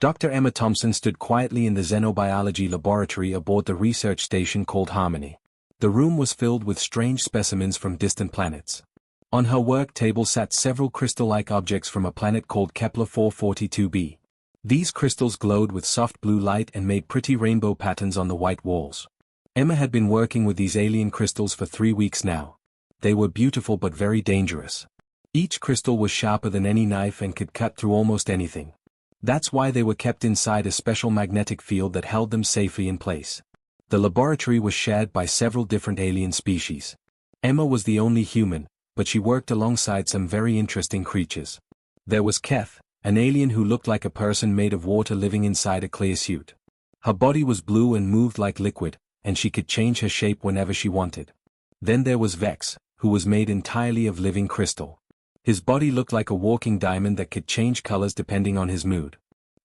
Dr. Emma Thompson stood quietly in the xenobiology laboratory aboard the research station called Harmony. The room was filled with strange specimens from distant planets. On her work table sat several crystal-like objects from a planet called Kepler 442b. These crystals glowed with soft blue light and made pretty rainbow patterns on the white walls. Emma had been working with these alien crystals for 3 weeks now. They were beautiful but very dangerous. Each crystal was sharper than any knife and could cut through almost anything. That's why they were kept inside a special magnetic field that held them safely in place. The laboratory was shared by several different alien species. Emma was the only human, but she worked alongside some very interesting creatures. There was Keth, an alien who looked like a person made of water living inside a clear suit. Her body was blue and moved like liquid, and she could change her shape whenever she wanted. Then there was Vex, who was made entirely of living crystal. His body looked like a walking diamond that could change colors depending on his mood.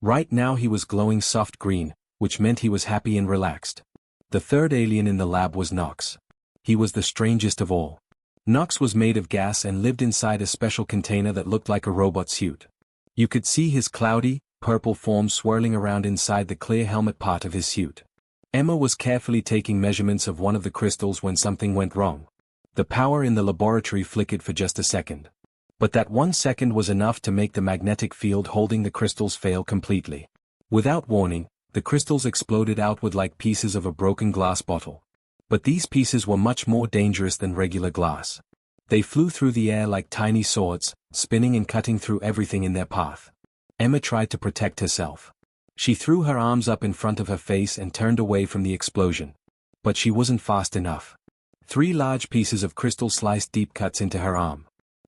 Right now he was glowing soft green, which meant he was happy and relaxed. The third alien in the lab was Nox. He was the strangest of all. Nox was made of gas and lived inside a special container that looked like a robot suit. You could see his cloudy, purple form swirling around inside the clear helmet part of his suit. Emma was carefully taking measurements of one of the crystals when something went wrong. The power in the laboratory flickered for just a second. But that 1 second was enough to make the magnetic field holding the crystals fail completely. Without warning, the crystals exploded outward like pieces of a broken glass bottle. But these pieces were much more dangerous than regular glass. They flew through the air like tiny swords, spinning and cutting through everything in their path. Emma tried to protect herself. She threw her arms up in front of her face and turned away from the explosion. But she wasn't fast enough. 3 large pieces of crystal sliced deep cuts into her arm.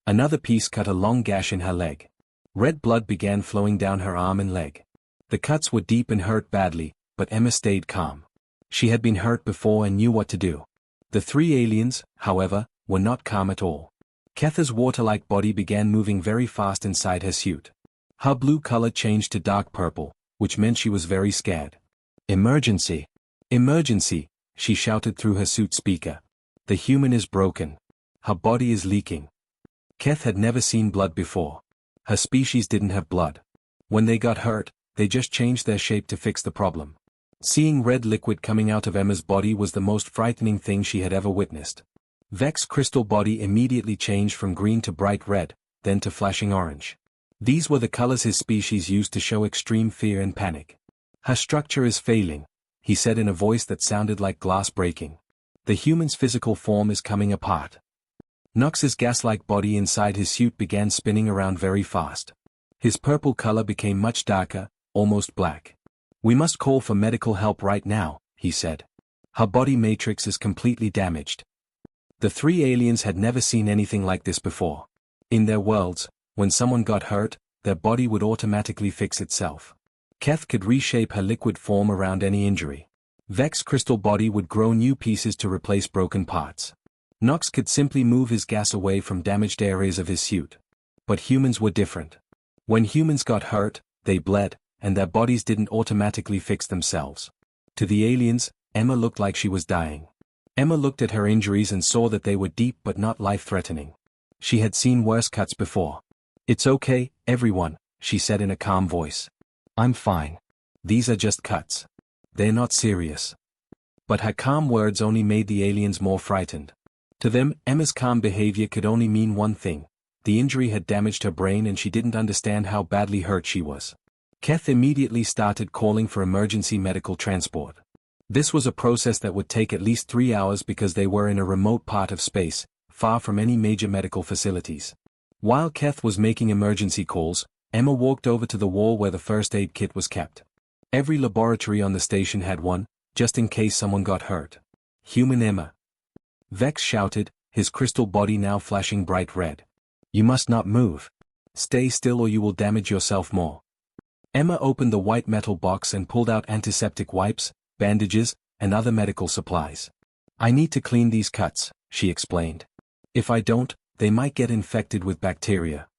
Another piece cut a long gash in her leg. Red blood began flowing down her arm and leg. The cuts were deep and hurt badly, but Emma stayed calm. She had been hurt before and knew what to do. The 3 aliens, however, were not calm at all. Ketha's water-like body began moving very fast inside her suit. Her blue color changed to dark purple, which meant she was very scared. "Emergency! Emergency!" she shouted through her suit speaker. "The human is broken. Her body is leaking." Keth had never seen blood before. Her species didn't have blood. When they got hurt, they just changed their shape to fix the problem. Seeing red liquid coming out of Emma's body was the most frightening thing she had ever witnessed. Vex's crystal body immediately changed from green to bright red, then to flashing orange. These were the colors his species used to show extreme fear and panic. "Her structure is failing," he said in a voice that sounded like glass breaking. "The human's physical form is coming apart." Nox's gas-like body inside his suit began spinning around very fast. His purple color became much darker, almost black. "We must call for medical help right now," he said. "Her body matrix is completely damaged." The 3 aliens had never seen anything like this before. In their worlds, when someone got hurt, their body would automatically fix itself. Keth could reshape her liquid form around any injury. Vex's crystal body would grow new pieces to replace broken parts. Nox could simply move his gas away from damaged areas of his suit. But humans were different. When humans got hurt, they bled, and their bodies didn't automatically fix themselves. To the aliens, Emma looked like she was dying. Emma looked at her injuries and saw that they were deep but not life-threatening. She had seen worse cuts before. "It's okay, everyone," she said in a calm voice. "I'm fine. These are just cuts. They're not serious." But her calm words only made the aliens more frightened. To them, Emma's calm behavior could only mean one thing. The injury had damaged her brain and she didn't understand how badly hurt she was. Keth immediately started calling for emergency medical transport. This was a process that would take at least 3 hours because they were in a remote part of space, far from any major medical facilities. While Keth was making emergency calls, Emma walked over to the wall where the first aid kit was kept. Every laboratory on the station had one, just in case someone got hurt. "Human Emma!" Vex shouted, his crystal body now flashing bright red. "You must not move. Stay still or you will damage yourself more." Emma opened the white metal box and pulled out antiseptic wipes, bandages, and other medical supplies. "I need to clean these cuts," she explained. "If I don't, they might get infected with bacteria."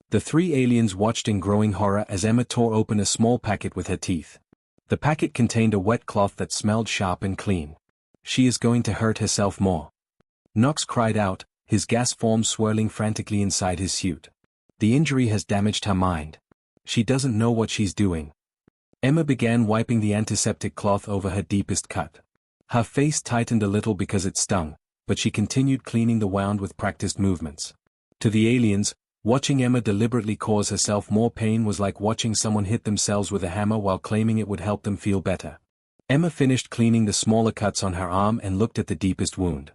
The 3 aliens watched in growing horror as Emma tore open a small packet with her teeth. The packet contained a wet cloth that smelled sharp and clean. "She is going to hurt herself more." Nox cried out, his gas form swirling frantically inside his suit. "The injury has damaged her mind. She doesn't know what she's doing." Emma began wiping the antiseptic cloth over her deepest cut. Her face tightened a little because it stung, but she continued cleaning the wound with practiced movements. To the aliens, watching Emma deliberately cause herself more pain was like watching someone hit themselves with a hammer while claiming it would help them feel better. Emma finished cleaning the smaller cuts on her arm and looked at the deepest wound.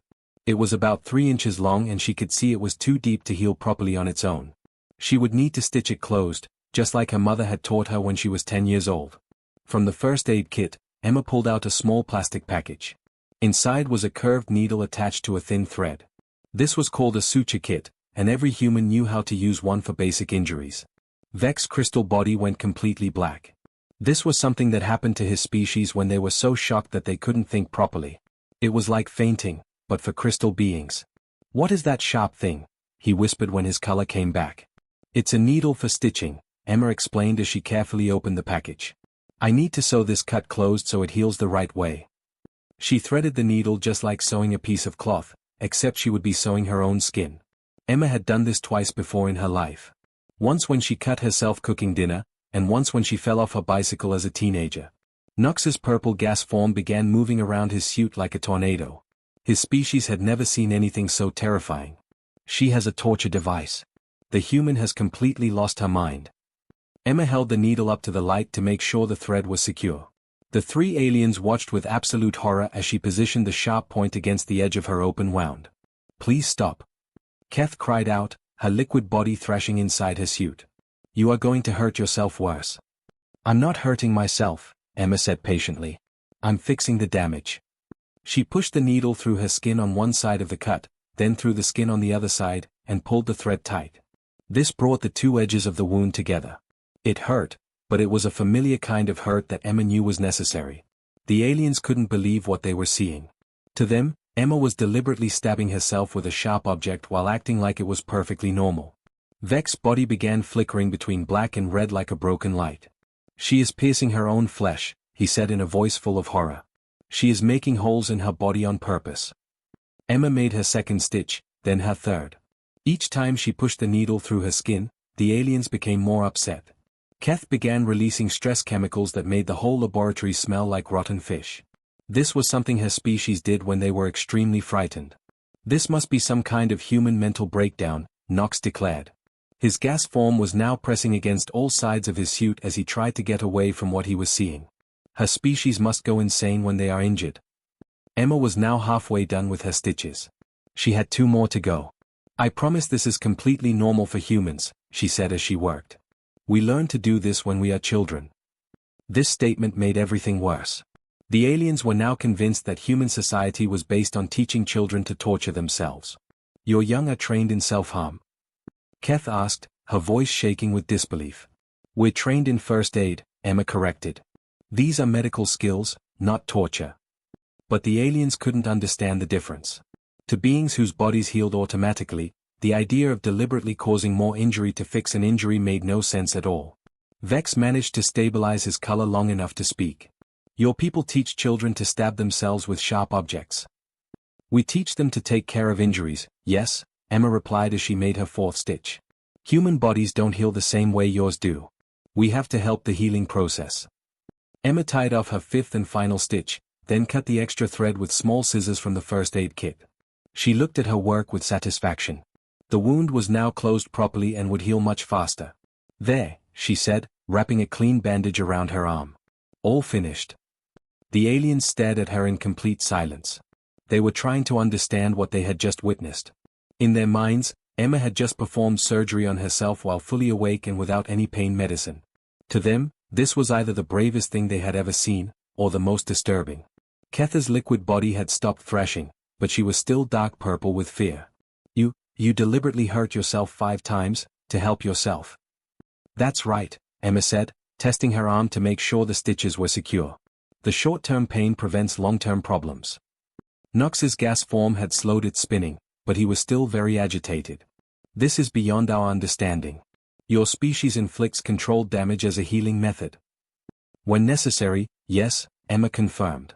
It was about 3 inches long and she could see it was too deep to heal properly on its own. She would need to stitch it closed, just like her mother had taught her when she was 10 years old. From the first aid kit, Emma pulled out a small plastic package. Inside was a curved needle attached to a thin thread. This was called a suture kit, and every human knew how to use one for basic injuries. Vex's crystal body went completely black. This was something that happened to his species when they were so shocked that they couldn't think properly. It was like fainting, but for crystal beings. "What is that sharp thing?" he whispered when his color came back. "It's a needle for stitching," Emma explained as she carefully opened the package. "I need to sew this cut closed so it heals the right way." She threaded the needle just like sewing a piece of cloth, except she would be sewing her own skin. Emma had done this twice before in her life. Once when she cut herself cooking dinner, and once when she fell off her bicycle as a teenager. Nox's purple gas form began moving around his suit like a tornado. His species had never seen anything so terrifying. "She has a torture device. The human has completely lost her mind." Emma held the needle up to the light to make sure the thread was secure. The 3 aliens watched with absolute horror as she positioned the sharp point against the edge of her open wound. "Please stop." Keth cried out, her liquid body thrashing inside her suit. "You are going to hurt yourself worse." "I'm not hurting myself," Emma said patiently. "I'm fixing the damage." She pushed the needle through her skin on one side of the cut, then through the skin on the other side, and pulled the thread tight. This brought the 2 edges of the wound together. It hurt, but it was a familiar kind of hurt that Emma knew was necessary. The aliens couldn't believe what they were seeing. To them, Emma was deliberately stabbing herself with a sharp object while acting like it was perfectly normal. Vex's body began flickering between black and red like a broken light. "She is piercing her own flesh," he said in a voice full of horror. "She is making holes in her body on purpose." Emma made her second stitch, then her third. Each time she pushed the needle through her skin, the aliens became more upset. Keth began releasing stress chemicals that made the whole laboratory smell like rotten fish. This was something her species did when they were extremely frightened. "This must be some kind of human mental breakdown," Nox declared. His gas form was now pressing against all sides of his suit as he tried to get away from what he was seeing. Her species must go insane when they are injured. Emma was now halfway done with her stitches. She had 2 more to go. "I promise this is completely normal for humans," she said as she worked. "We learn to do this when we are children." This statement made everything worse. The aliens were now convinced that human society was based on teaching children to torture themselves. "Your young are trained in self-harm?" Keth asked, her voice shaking with disbelief. "We're trained in first aid," Emma corrected. "These are medical skills, not torture." But the aliens couldn't understand the difference. To beings whose bodies healed automatically, the idea of deliberately causing more injury to fix an injury made no sense at all. Vex managed to stabilize his color long enough to speak. "Your people teach children to stab themselves with sharp objects." "We teach them to take care of injuries, yes," Emma replied as she made her 4th stitch. "Human bodies don't heal the same way yours do. We have to help the healing process." Emma tied off her 5th and final stitch, then cut the extra thread with small scissors from the first aid kit. She looked at her work with satisfaction. The wound was now closed properly and would heal much faster. "There," she said, wrapping a clean bandage around her arm. "All finished." The aliens stared at her in complete silence. They were trying to understand what they had just witnessed. In their minds, Emma had just performed surgery on herself while fully awake and without any pain medicine. To them, this was either the bravest thing they had ever seen, or the most disturbing. Ketha's liquid body had stopped thrashing, but she was still dark purple with fear. You deliberately hurt yourself 5 times, to help yourself." "That's right," Emma said, testing her arm to make sure the stitches were secure. "The short-term pain prevents long-term problems." Nox's gas form had slowed its spinning, but he was still very agitated. "This is beyond our understanding. Your species inflicts controlled damage as a healing method." "When necessary, yes," Emma confirmed.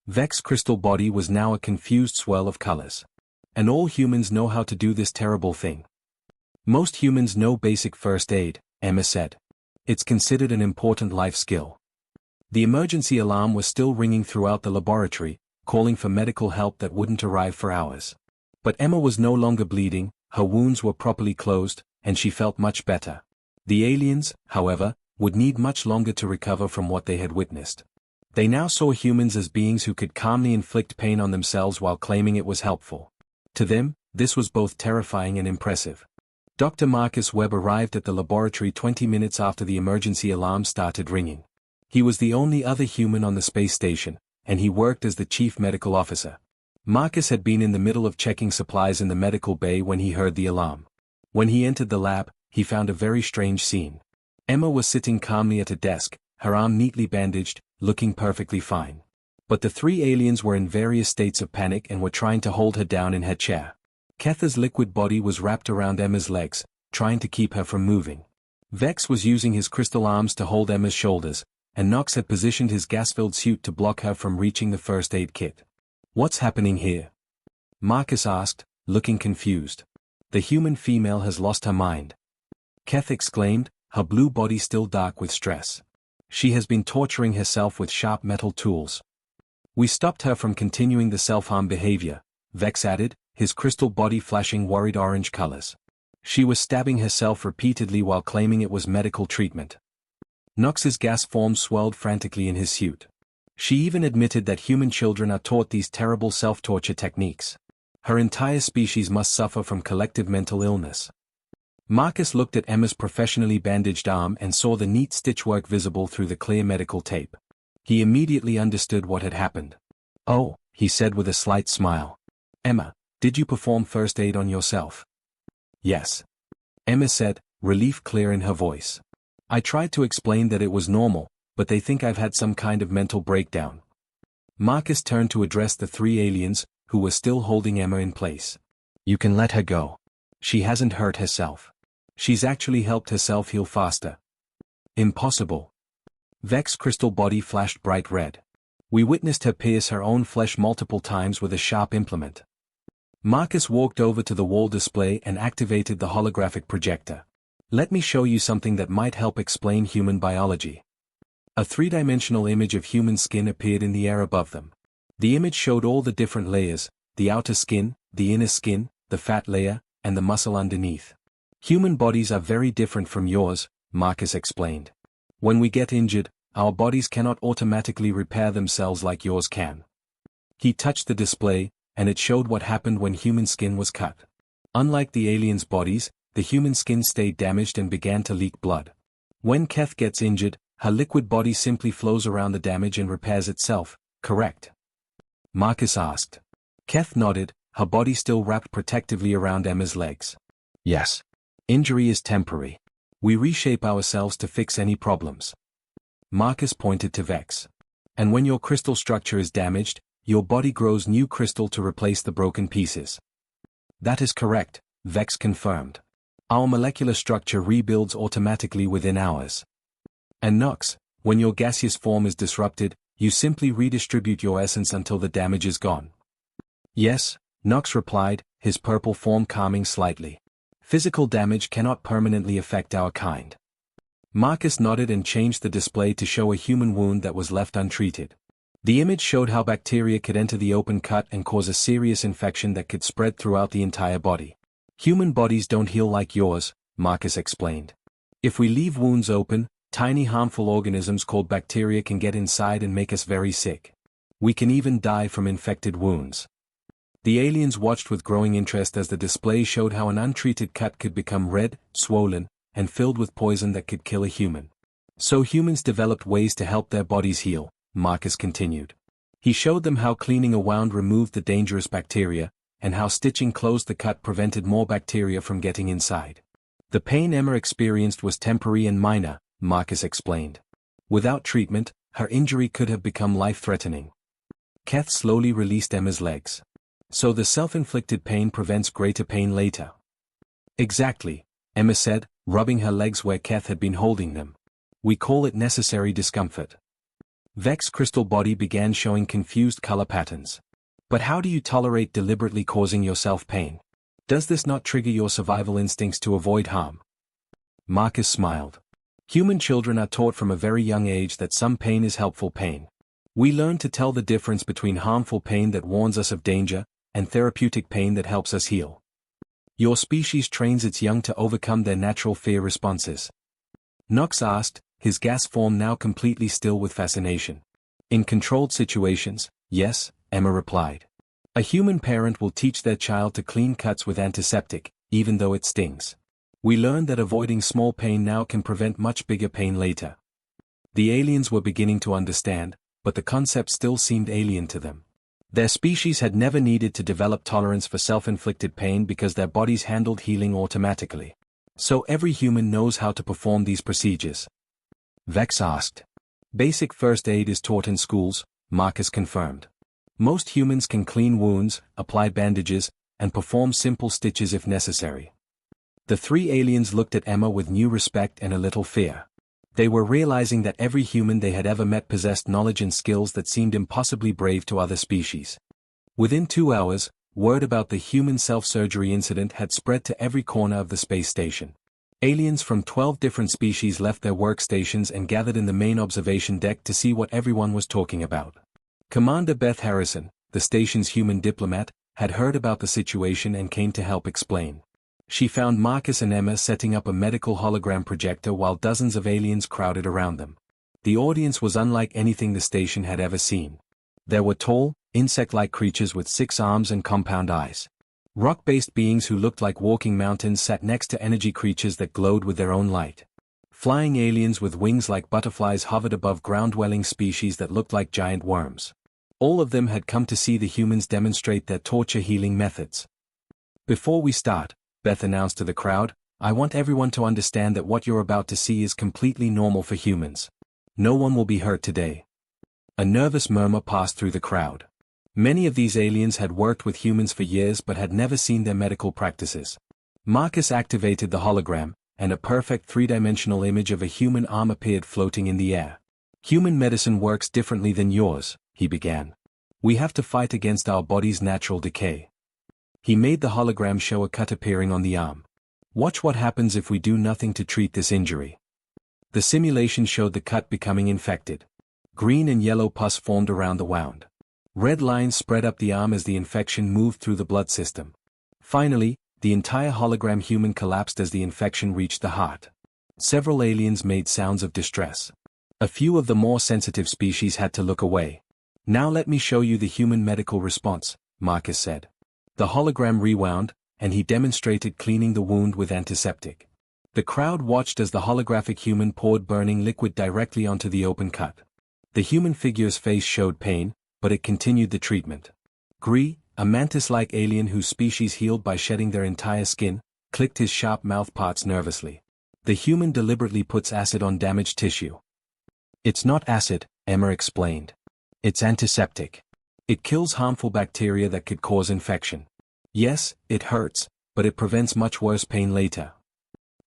Vex's crystal body was now a confused swirl of colors. "And all humans know how to do this terrible thing." "Most humans know basic first aid," Emma said. "It's considered an important life skill." The emergency alarm was still ringing throughout the laboratory, calling for medical help that wouldn't arrive for hours. But Emma was no longer bleeding, her wounds were properly closed, and she felt much better. The aliens, however, would need much longer to recover from what they had witnessed. They now saw humans as beings who could calmly inflict pain on themselves while claiming it was helpful. To them, this was both terrifying and impressive. Dr. Marcus Webb arrived at the laboratory 20 minutes after the emergency alarm started ringing. He was the only other human on the space station, and he worked as the chief medical officer. Marcus had been in the middle of checking supplies in the medical bay when he heard the alarm. When he entered the lab, he found a very strange scene. Emma was sitting calmly at a desk, her arm neatly bandaged, looking perfectly fine. But the three aliens were in various states of panic and were trying to hold her down in her chair. Ketha's liquid body was wrapped around Emma's legs, trying to keep her from moving. Vex was using his crystal arms to hold Emma's shoulders, and Nox had positioned his gas-filled suit to block her from reaching the first aid kit. "What's happening here?" Marcus asked, looking confused. "The human female has lost her mind," Keth exclaimed, her blue body still dark with stress. "She has been torturing herself with sharp metal tools. We stopped her from continuing the self-harm behavior," Vex added, his crystal body flashing worried orange colors. "She was stabbing herself repeatedly while claiming it was medical treatment." Nox's gas forms swelled frantically in his suit. She even admitted that human children are taught these terrible self-torture techniques. Her entire species must suffer from collective mental illness. Marcus looked at Emma's professionally bandaged arm and saw the neat stitchwork visible through the clear medical tape. He immediately understood what had happened. "Oh," he said with a slight smile. "Emma, did you perform first aid on yourself?" "Yes," Emma said, relief clear in her voice. "I tried to explain that it was normal, but they think I've had some kind of mental breakdown." Marcus turned to address the three aliens, who were still holding Emma in place. "You can let her go. She hasn't hurt herself. She's actually helped herself heal faster." "Impossible." Vex's crystal body flashed bright red. "We witnessed her pierce her own flesh multiple times with a sharp implement." Marcus walked over to the wall display and activated the holographic projector. "Let me show you something that might help explain human biology." A three-dimensional image of human skin appeared in the air above them. The image showed all the different layers: the outer skin, the inner skin, the fat layer, and the muscle underneath. "Human bodies are very different from yours," Marcus explained. "When we get injured, our bodies cannot automatically repair themselves like yours can." He touched the display, and it showed what happened when human skin was cut. Unlike the aliens' bodies, the human skin stayed damaged and began to leak blood. When Keth gets injured, her liquid body simply flows around the damage and repairs itself, correct? Marcus asked. Keth nodded, her body still wrapped protectively around Emma's legs. "Yes. Injury is temporary. We reshape ourselves to fix any problems." Marcus pointed to Vex. "And when your crystal structure is damaged, your body grows new crystal to replace the broken pieces." "That is correct," Vex confirmed. "Our molecular structure rebuilds automatically within hours." "And Nox, when your gaseous form is disrupted, you simply redistribute your essence until the damage is gone." "Yes," Nox replied, his purple form calming slightly. "Physical damage cannot permanently affect our kind." Marcus nodded and changed the display to show a human wound that was left untreated. The image showed how bacteria could enter the open cut and cause a serious infection that could spread throughout the entire body. "Human bodies don't heal like yours," Marcus explained. "If we leave wounds open, tiny harmful organisms called bacteria can get inside and make us very sick. We can even die from infected wounds." The aliens watched with growing interest as the display showed how an untreated cut could become red, swollen, and filled with poison that could kill a human. "So humans developed ways to help their bodies heal," Marcus continued. He showed them how cleaning a wound removed the dangerous bacteria, and how stitching closed the cut prevented more bacteria from getting inside. "The pain Emma experienced was temporary and minor," Marcus explained. "Without treatment, her injury could have become life-threatening." Keth slowly released Emma's legs. "So the self-inflicted pain prevents greater pain later." "Exactly," Emma said, rubbing her legs where Keth had been holding them. "We call it necessary discomfort." Vex's crystal body began showing confused color patterns. "But how do you tolerate deliberately causing yourself pain? Does this not trigger your survival instincts to avoid harm?" Marcus smiled. Human children are taught from a very young age that some pain is helpful pain. We learn to tell the difference between harmful pain that warns us of danger, and therapeutic pain that helps us heal. Your species trains its young to overcome their natural fear responses. Knox asked, his gas form now completely still with fascination. In controlled situations, yes, Emma replied. A human parent will teach their child to clean cuts with antiseptic, even though it stings. We learned that avoiding small pain now can prevent much bigger pain later. The aliens were beginning to understand, but the concept still seemed alien to them. Their species had never needed to develop tolerance for self-inflicted pain because their bodies handled healing automatically. So every human knows how to perform these procedures. Vex asked. Basic first aid is taught in schools, Marcus confirmed. Most humans can clean wounds, apply bandages, and perform simple stitches if necessary. The three aliens looked at Emma with new respect and a little fear. They were realizing that every human they had ever met possessed knowledge and skills that seemed impossibly brave to other species. Within 2 hours, word about the human self-surgery incident had spread to every corner of the space station. Aliens from 12 different species left their workstations and gathered in the main observation deck to see what everyone was talking about. Commander Beth Harrison, the station's human diplomat, had heard about the situation and came to help explain. She found Marcus and Emma setting up a medical hologram projector while dozens of aliens crowded around them. The audience was unlike anything the station had ever seen. There were tall, insect-like creatures with 6 arms and compound eyes. Rock-based beings who looked like walking mountains sat next to energy creatures that glowed with their own light. Flying aliens with wings like butterflies hovered above ground-dwelling species that looked like giant worms. All of them had come to see the humans demonstrate their torture-healing methods. Before we start, Beth announced to the crowd, I want everyone to understand that what you're about to see is completely normal for humans. No one will be hurt today. A nervous murmur passed through the crowd. Many of these aliens had worked with humans for years but had never seen their medical practices. Marcus activated the hologram, and a perfect three-dimensional image of a human arm appeared floating in the air. Human medicine works differently than yours, he began. We have to fight against our body's natural decay. He made the hologram show a cut appearing on the arm. Watch what happens if we do nothing to treat this injury. The simulation showed the cut becoming infected. Green and yellow pus formed around the wound. Red lines spread up the arm as the infection moved through the blood system. Finally, the entire hologram human collapsed as the infection reached the heart. Several aliens made sounds of distress. A few of the more sensitive species had to look away. Now let me show you the human medical response, Marcus said. The hologram rewound, and he demonstrated cleaning the wound with antiseptic. The crowd watched as the holographic human poured burning liquid directly onto the open cut. The human figure's face showed pain, but it continued the treatment. Gree, a mantis-like alien whose species healed by shedding their entire skin, clicked his sharp mouth parts nervously. The human deliberately puts acid on damaged tissue. It's not acid, Emma explained. It's antiseptic. It kills harmful bacteria that could cause infection. Yes, it hurts, but it prevents much worse pain later.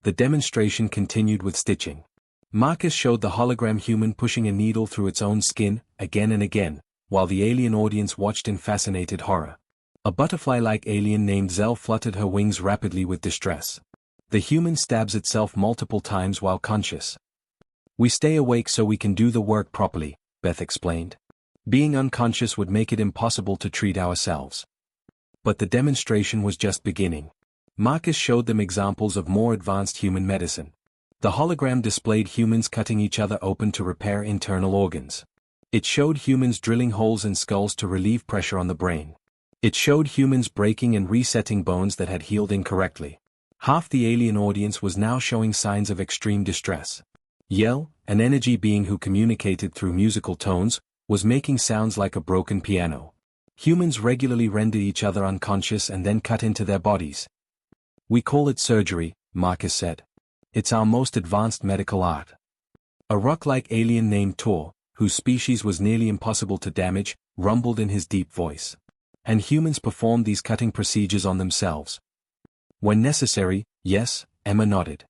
The demonstration continued with stitching. Marcus showed the hologram human pushing a needle through its own skin, again and again, while the alien audience watched in fascinated horror. A butterfly-like alien named Zell fluttered her wings rapidly with distress. The human stabs itself multiple times while conscious. We stay awake so we can do the work properly, Beth explained. Being unconscious would make it impossible to treat ourselves. But the demonstration was just beginning. Marcus showed them examples of more advanced human medicine. The hologram displayed humans cutting each other open to repair internal organs. It showed humans drilling holes in skulls to relieve pressure on the brain. It showed humans breaking and resetting bones that had healed incorrectly. Half the alien audience was now showing signs of extreme distress. Yell, an energy being who communicated through musical tones, was making sounds like a broken piano. Humans regularly rendered each other unconscious and then cut into their bodies. We call it surgery, Marcus said. It's our most advanced medical art. A rock-like alien named Tor, whose species was nearly impossible to damage, rumbled in his deep voice. And humans performed these cutting procedures on themselves. When necessary, yes, Emma nodded.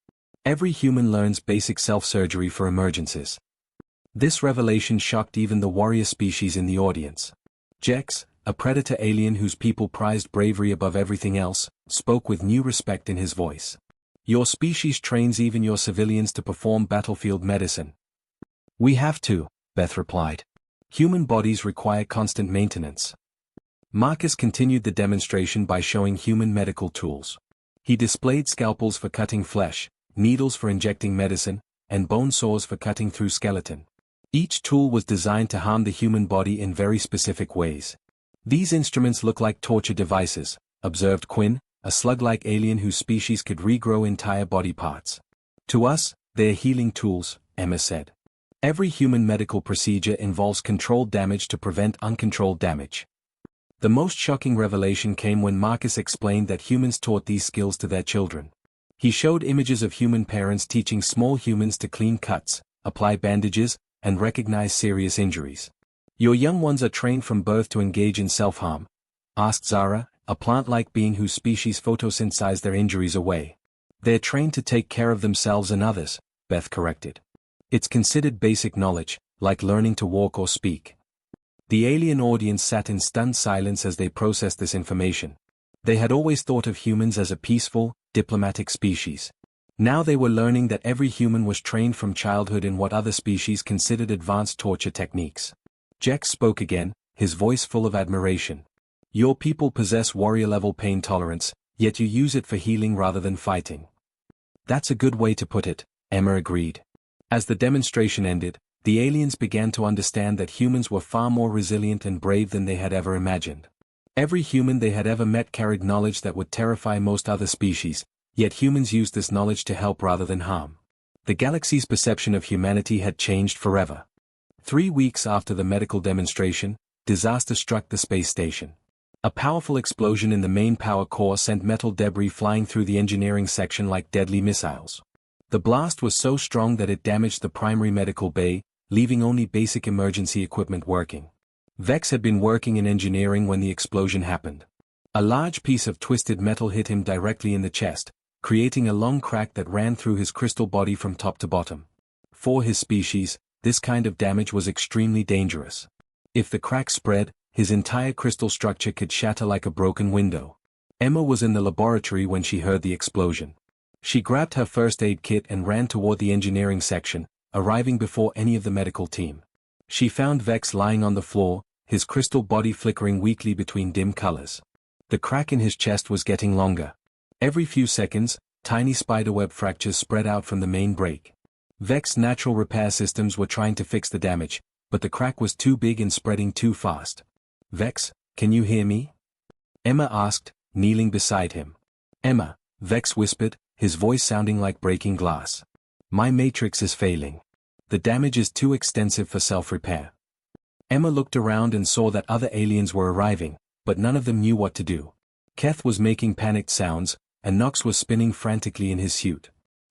Every human learns basic self-surgery for emergencies. This revelation shocked even the warrior species in the audience. Jex, a predator alien whose people prized bravery above everything else, spoke with new respect in his voice. Your species trains even your civilians to perform battlefield medicine. We have to, Beth replied. Human bodies require constant maintenance. Marcus continued the demonstration by showing human medical tools. He displayed scalpels for cutting flesh, needles for injecting medicine, and bone saws for cutting through skeleton. Each tool was designed to harm the human body in very specific ways. These instruments look like torture devices, observed Quinn, a slug-like alien whose species could regrow entire body parts. To us, they're healing tools, Emma said. Every human medical procedure involves controlled damage to prevent uncontrolled damage. The most shocking revelation came when Marcus explained that humans taught these skills to their children. He showed images of human parents teaching small humans to clean cuts, apply bandages, and recognize serious injuries. Your young ones are trained from birth to engage in self-harm, asked Zara, a plant-like being whose species photosynthesize their injuries away. They're trained to take care of themselves and others, Beth corrected. It's considered basic knowledge, like learning to walk or speak. The alien audience sat in stunned silence as they processed this information. They had always thought of humans as a peaceful, diplomatic species. Now they were learning that every human was trained from childhood in what other species considered advanced torture techniques. Jex spoke again, his voice full of admiration. Your people possess warrior-level pain tolerance, yet you use it for healing rather than fighting. That's a good way to put it, Emma agreed. As the demonstration ended, the aliens began to understand that humans were far more resilient and brave than they had ever imagined. Every human they had ever met carried knowledge that would terrify most other species, yet humans used this knowledge to help rather than harm. The galaxy's perception of humanity had changed forever. 3 weeks after the medical demonstration, disaster struck the space station. A powerful explosion in the main power core sent metal debris flying through the engineering section like deadly missiles. The blast was so strong that it damaged the primary medical bay, leaving only basic emergency equipment working. Vex had been working in engineering when the explosion happened. A large piece of twisted metal hit him directly in the chest, creating a long crack that ran through his crystal body from top to bottom. For his species, this kind of damage was extremely dangerous. If the crack spread, his entire crystal structure could shatter like a broken window. Emma was in the laboratory when she heard the explosion. She grabbed her first aid kit and ran toward the engineering section, arriving before any of the medical team. She found Vex lying on the floor, his crystal body flickering weakly between dim colors. The crack in his chest was getting longer. Every few seconds, tiny spiderweb fractures spread out from the main break. Vex's natural repair systems were trying to fix the damage, but the crack was too big and spreading too fast. Vex, can you hear me? Emma asked, kneeling beside him. Emma, Vex whispered, his voice sounding like breaking glass. My matrix is failing. The damage is too extensive for self-repair. Emma looked around and saw that other aliens were arriving, but none of them knew what to do. Keth was making panicked sounds, and Nox was spinning frantically in his suit.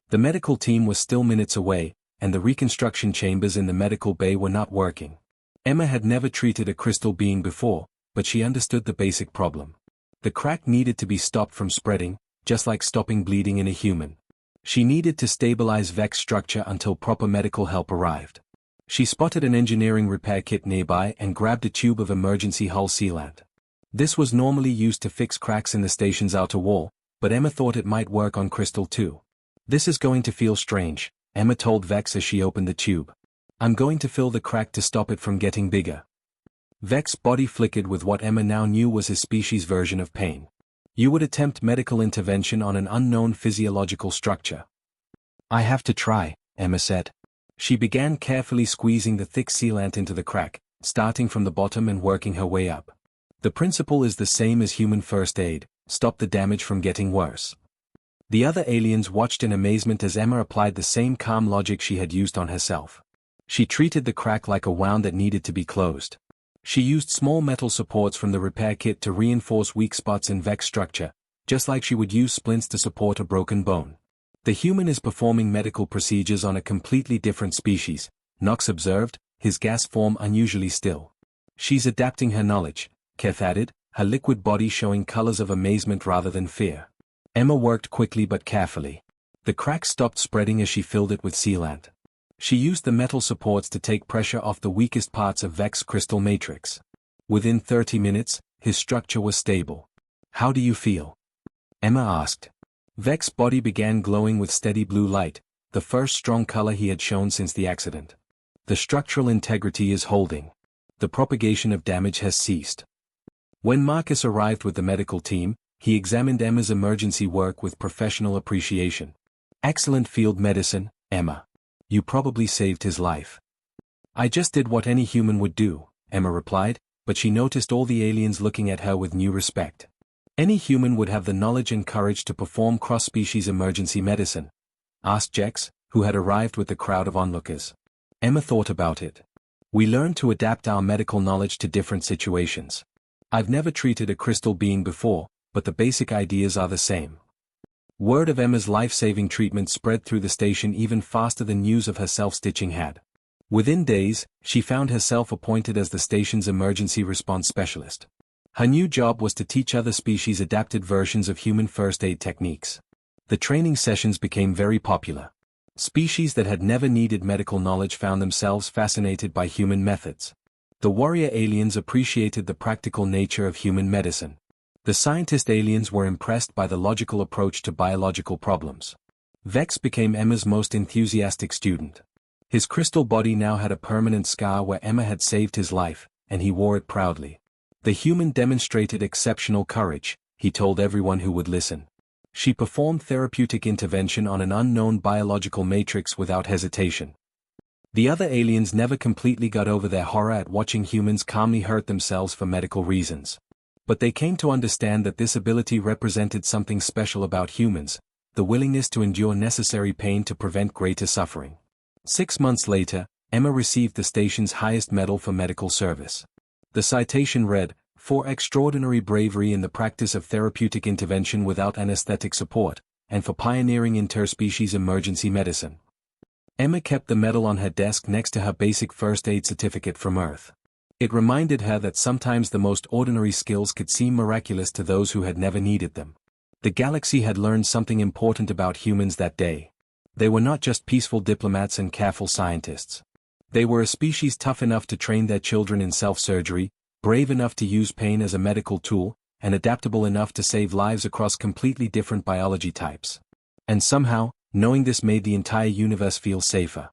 The medical team was still minutes away, and the reconstruction chambers in the medical bay were not working. Emma had never treated a crystal being before, but she understood the basic problem. The crack needed to be stopped from spreading, just like stopping bleeding in a human. She needed to stabilize Vex's structure until proper medical help arrived. She spotted an engineering repair kit nearby and grabbed a tube of emergency hull sealant. This was normally used to fix cracks in the station's outer wall, but Emma thought it might work on crystal too. This is going to feel strange, Emma told Vex as she opened the tube. I'm going to fill the crack to stop it from getting bigger. Vex's body flickered with what Emma now knew was his species' version of pain. You would attempt medical intervention on an unknown physiological structure. I have to try, Emma said. She began carefully squeezing the thick sealant into the crack, starting from the bottom and working her way up. The principle is the same as human first aid, stop the damage from getting worse. The other aliens watched in amazement as Emma applied the same calm logic she had used on herself. She treated the crack like a wound that needed to be closed. She used small metal supports from the repair kit to reinforce weak spots in Vex's structure, just like she would use splints to support a broken bone. The human is performing medical procedures on a completely different species, Nox observed, his gas form unusually still. She's adapting her knowledge, Keth added, her liquid body showing colors of amazement rather than fear. Emma worked quickly but carefully. The crack stopped spreading as she filled it with sealant. She used the metal supports to take pressure off the weakest parts of Vex's crystal matrix. Within 30 minutes, his structure was stable. How do you feel? Emma asked. Vex's body began glowing with steady blue light, the first strong color he had shown since the accident. The structural integrity is holding. The propagation of damage has ceased. When Marcus arrived with the medical team, he examined Emma's emergency work with professional appreciation. Excellent field medicine, Emma. You probably saved his life. I just did what any human would do, Emma replied, but she noticed all the aliens looking at her with new respect. Any human would have the knowledge and courage to perform cross-species emergency medicine, asked Jex, who had arrived with the crowd of onlookers. Emma thought about it. We learn to adapt our medical knowledge to different situations. I've never treated a crystal being before, but the basic ideas are the same. Word of Emma's life-saving treatment spread through the station even faster than news of her self-stitching had. Within days, she found herself appointed as the station's emergency response specialist. Her new job was to teach other species adapted versions of human first aid techniques. The training sessions became very popular. Species that had never needed medical knowledge found themselves fascinated by human methods. The warrior aliens appreciated the practical nature of human medicine. The scientist aliens were impressed by the logical approach to biological problems. Vex became Emma's most enthusiastic student. His crystal body now had a permanent scar where Emma had saved his life, and he wore it proudly. The human demonstrated exceptional courage, he told everyone who would listen. She performed therapeutic intervention on an unknown biological matrix without hesitation. The other aliens never completely got over their horror at watching humans calmly hurt themselves for medical reasons. But they came to understand that this ability represented something special about humans, the willingness to endure necessary pain to prevent greater suffering. 6 months later, Emma received the station's highest medal for medical service. The citation read, "For extraordinary bravery in the practice of therapeutic intervention without anesthetic support, and for pioneering interspecies emergency medicine." Emma kept the medal on her desk next to her basic first aid certificate from Earth. It reminded her that sometimes the most ordinary skills could seem miraculous to those who had never needed them. The galaxy had learned something important about humans that day. They were not just peaceful diplomats and careful scientists. They were a species tough enough to train their children in self-surgery, brave enough to use pain as a medical tool, and adaptable enough to save lives across completely different biology types. And somehow, knowing this made the entire universe feel safer.